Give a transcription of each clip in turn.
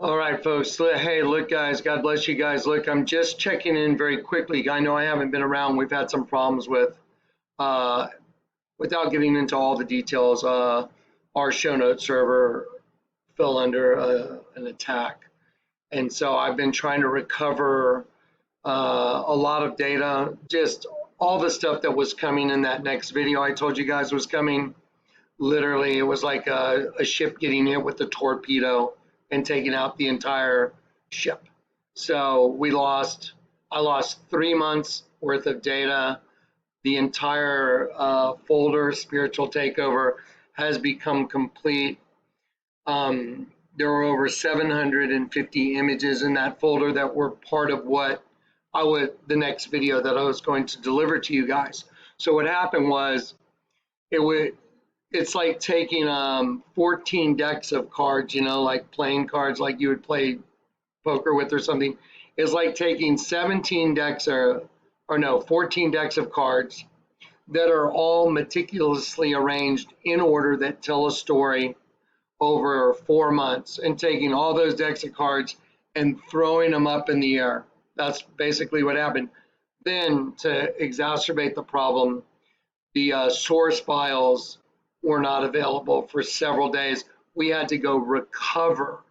All right, folks. Hey, look, guys. God bless you guys. Look, I'm just checking in very quickly. I know I haven't been around. We've had some problems with, without getting into all the details, our show note server fell under an attack. And so I've been trying to recover a lot of data, just all the stuff that was coming in that next video I told you guys was coming. Literally, it was like a ship getting hit with a torpedo and taking out the entire ship. So I lost 3 months worth of data. The entire folder, Spiritual Takeover, has become complete. There were over 750 images in that folder that were part of what the next video that I was going to deliver to you guys. So what happened was, it's like taking 14 decks of cards, like playing cards like you would play poker with or something. It's like taking 14 decks of cards that are all meticulously arranged in order that tell a story over 4 months, and taking all those decks of cards and throwing them up in the air. That's basically what happened. Then, to exacerbate the problem, the source files were not available for several days. We had to go recover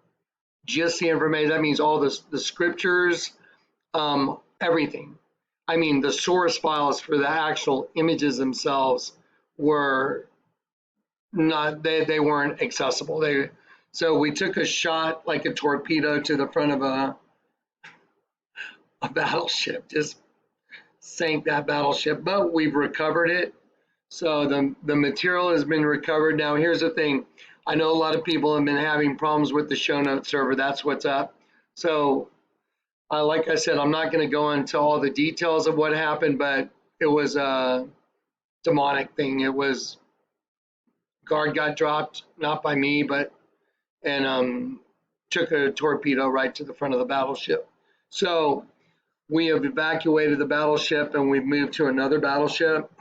just the information. That means all the scriptures, everything. I mean, the source files for the actual images themselves were not, they weren't accessible. So we took a shot like a torpedo to the front of a battleship, just sank that battleship, but we've recovered it. So the material has been recovered. Now, here's the thing. I know a lot of people have been having problems with the show note server. That's what's up. So, like I said, I'm not going to go into all the details of what happened, but it was a demonic thing. It was, guard got dropped, not by me, and took a torpedo right to the front of the battleship. So we have evacuated the battleship, and we've moved to another battleship.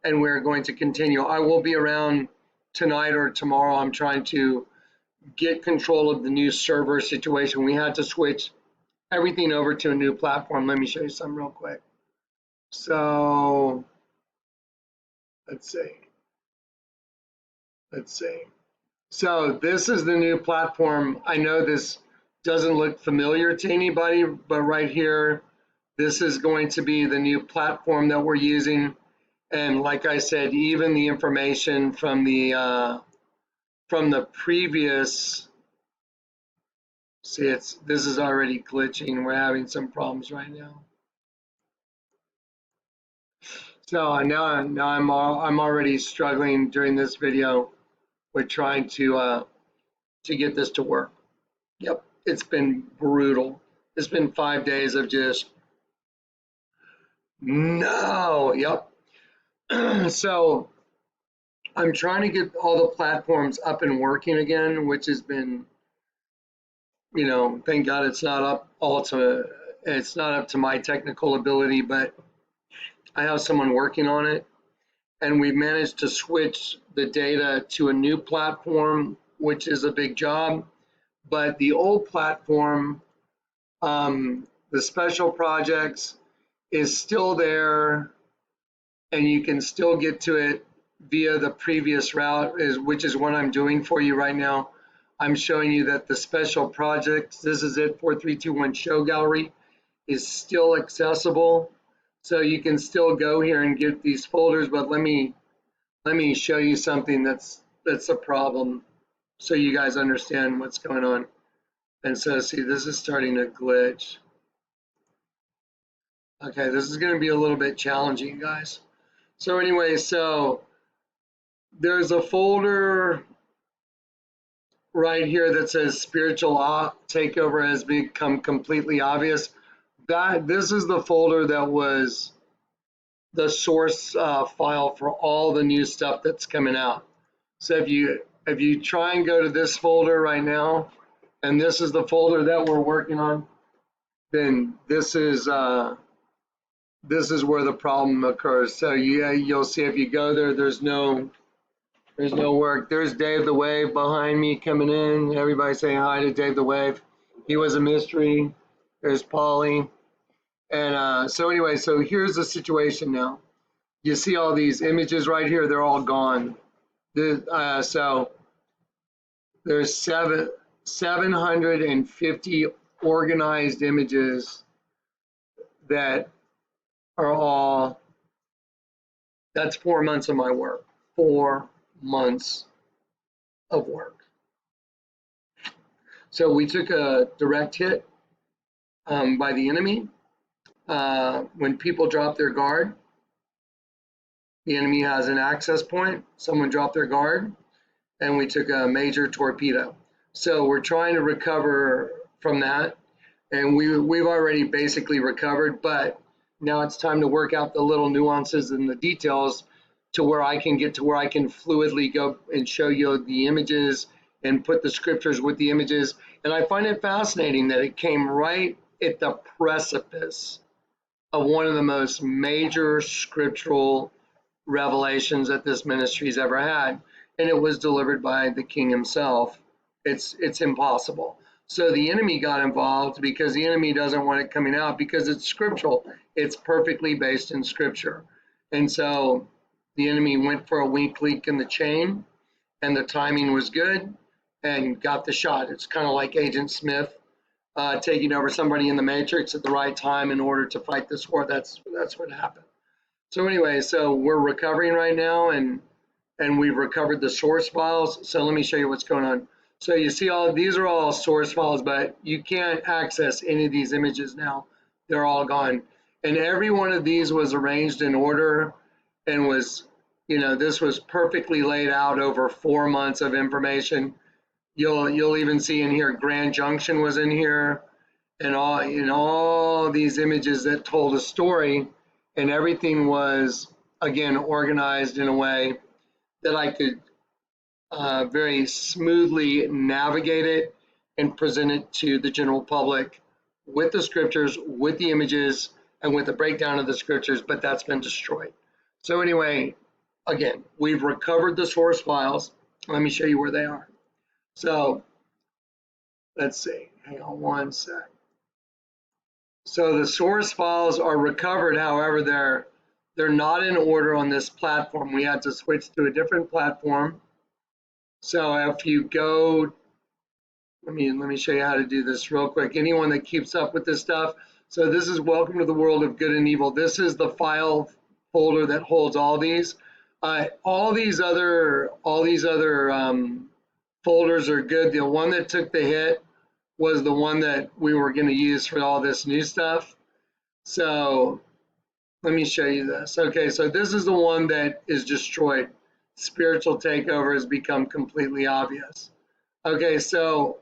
And we're going to continue. I will be around tonight or tomorrow. I'm trying to get control of the new server situation. We had to switch everything over to a new platform. Let me show you something real quick. So let's see. So this is the new platform. I know this doesn't look familiar to anybody, but right here, this is going to be the new platform that we're using. And like I said, even the information from the previous, see, this is already glitching. We're having some problems right now. So now I'm already struggling during this video with trying to get this to work. Yep, it's been brutal. It's been 5 days of just no. Yep. So I'm trying to get all the platforms up and working again, which has been, thank God it's not up to my technical ability, but I have someone working on it, and we've managed to switch the data to a new platform, which is a big job. But the old platform, the special projects, is still there, and you can still get to it via the previous route, which is what I'm doing for you right now. I'm showing you that the special projects, this is it, 4321 show gallery, is still accessible. So you can still go here and get these folders, but let me show you something that's a problem so you guys understand what's going on. And so see, this is starting to glitch. Okay, this is going to be a little bit challenging, guys. So anyway, so there's a folder right here that says Spiritual Takeover has become completely obvious. This is the folder that was the source file for all the new stuff that's coming out. So if you try and go to this folder right now, and this is the folder that we're working on, then this is where the problem occurs. So yeah, you'll see if you go there, there's no There's no work. There's Dave the Wave behind me coming in. Everybody saying hi to Dave the Wave. He was a mystery. There's Polly. And so anyway, so here's the situation now. You see all these images right here, they're all gone. So there's 750 organized images that are all, that's 4 months of my work. 4 months of work. So we took a direct hit by the enemy. When people drop their guard, the enemy has an access point. Someone dropped their guard, and we took a major torpedo. So we're trying to recover from that, and we've already basically recovered, but now it's time to work out the little nuances and the details to where I can get to where I can fluidly go and show you the images and put the scriptures with the images. And I find it fascinating that it came right at the precipice of one of the most major scriptural revelations that this ministry's ever had, and it was delivered by the king himself. It's impossible. So the enemy got involved because the enemy doesn't want it coming out because it's scriptural. It's perfectly based in scripture. And so the enemy went for a weak link in the chain, and the timing was good and got the shot. It's kind of like Agent Smith taking over somebody in the Matrix at the right time in order to fight this war. That's what happened. So anyway, so we're recovering right now, and we've recovered the source files. So let me show you what's going on. So you see all these are all source files, but you can't access any of these images now. They're all gone. And every one of these was arranged in order and was, this was perfectly laid out over 4 months of information. You'll even see in here Grand Junction was in here, and all these images that told a story, and everything was again organized in a way that I could very smoothly navigate it and present it to the general public with the scriptures, with the images, and with a breakdown of the scriptures, but that's been destroyed. So anyway, again, we've recovered the source files. Let me show you where they are. So let's see, hang on one sec. So the source files are recovered, however, they're not in order on this platform. We had to switch to a different platform. So if you go, let me show you how to do this real quick. Anyone that keeps up with this stuff. So this is Welcome to the World of Good and Evil. This is the file folder that holds all these. All these other folders are good. The one that took the hit was the one that we were going to use for all this new stuff. So let me show you this. Okay, so this is the one that is destroyed. Spiritual takeover has become completely obvious. Okay, so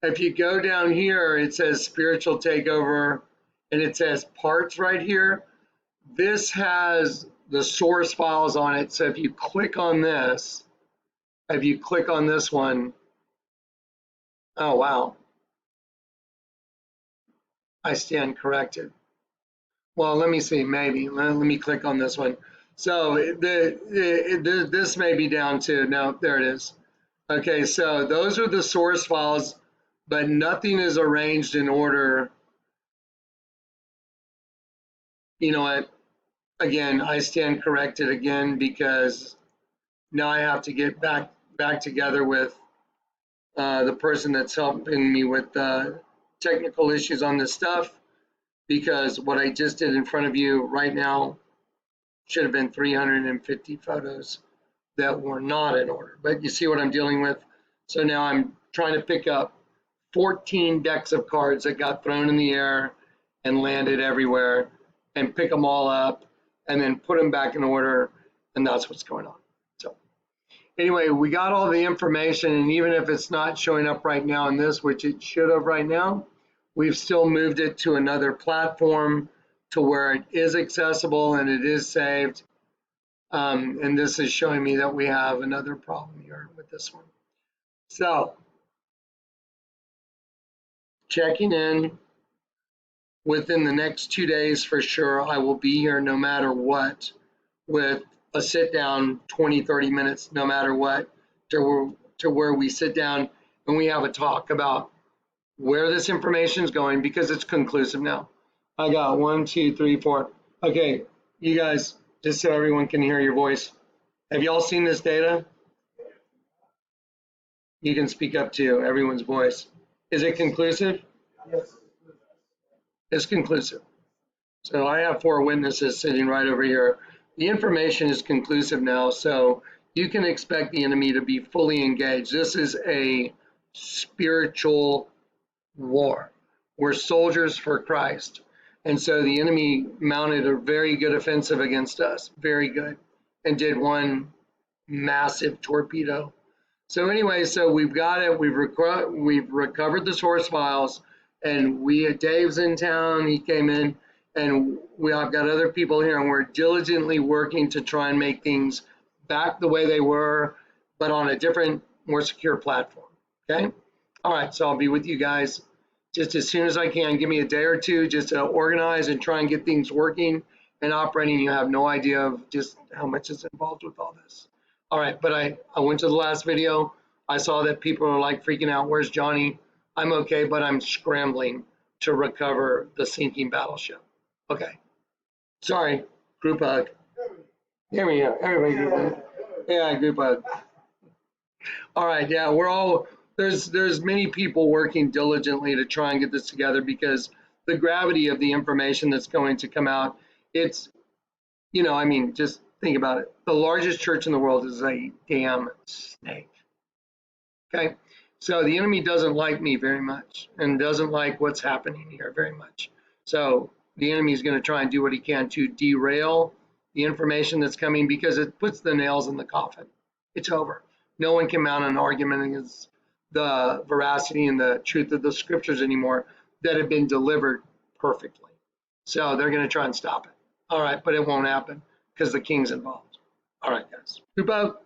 if you go down here, it says spiritual takeover, and it says parts right here. This has the source files on it. So if you click on this, one, oh wow, I stand corrected. Well, let me see, maybe. Let me click on this one. So this may be down to, no, there it is. Okay, so those are the source files, but nothing is arranged in order. You know what? Again, I stand corrected again because now I have to get back together with the person that's helping me with technical issues on this stuff, because what I just did in front of you right now should have been 350 photos that were not in order. But you see what I'm dealing with? So now I'm trying to pick up 14 decks of cards that got thrown in the air and landed everywhere, and pick them all up and then put them back in order, and that's what's going on. So anyway, we got all the information, and even if it's not showing up right now in this, which it should have right now, we've still moved it to another platform to where it is accessible and it is saved. And this is showing me that we have another problem here with this one. So checking in within the next 2 days for sure. I will be here no matter what with a sit down 20, 30 minutes, no matter what, to where we sit down and we have a talk about where this information is going, because it's conclusive now. I got 1, 2, 3, 4. Okay, you guys, just so everyone can hear your voice. Have y'all seen this data? You can speak up to everyone's voice. Is it conclusive? Yes. It's conclusive. So I have 4 witnesses sitting right over here. The information is conclusive now, so you can expect the enemy to be fully engaged. This is a spiritual war. We're soldiers for Christ. And so the enemy mounted a very good offensive against us, very good, and did one massive torpedo. So anyway, so we've got it. We've recovered the source files, and Dave's in town. He came in, and I've got other people here, and we're diligently working to try and make things back the way they were, but on a different, more secure platform. Okay. All right. So I'll be with you guys just as soon as I can. Give me a day or two just to organize and try and get things working and operating. You have no idea of just how much is involved with all this. All right, but I went to the last video. I saw that people are like freaking out. Where's Johnny? I'm okay, but I'm scrambling to recover the sinking battleship. Okay. Sorry. Group hug. Here we go. Everybody group hug. Yeah, group hug. All right, yeah, there's many people working diligently to try and get this together, because the gravity of the information that's going to come out, it's, I mean, just think about it. The largest church in the world is a damn snake. Okay, so the enemy doesn't like me very much and doesn't like what's happening here very much. So the enemy is going to try and do what he can to derail the information that's coming, because it puts the nails in the coffin. It's over. No one can mount an argument against the veracity and the truth of the scriptures anymore that have been delivered perfectly. So they're going to try and stop it. All right, but it won't happen because the king's involved. All right, guys. Group out.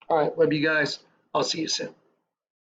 All right, love you guys. I'll see you soon.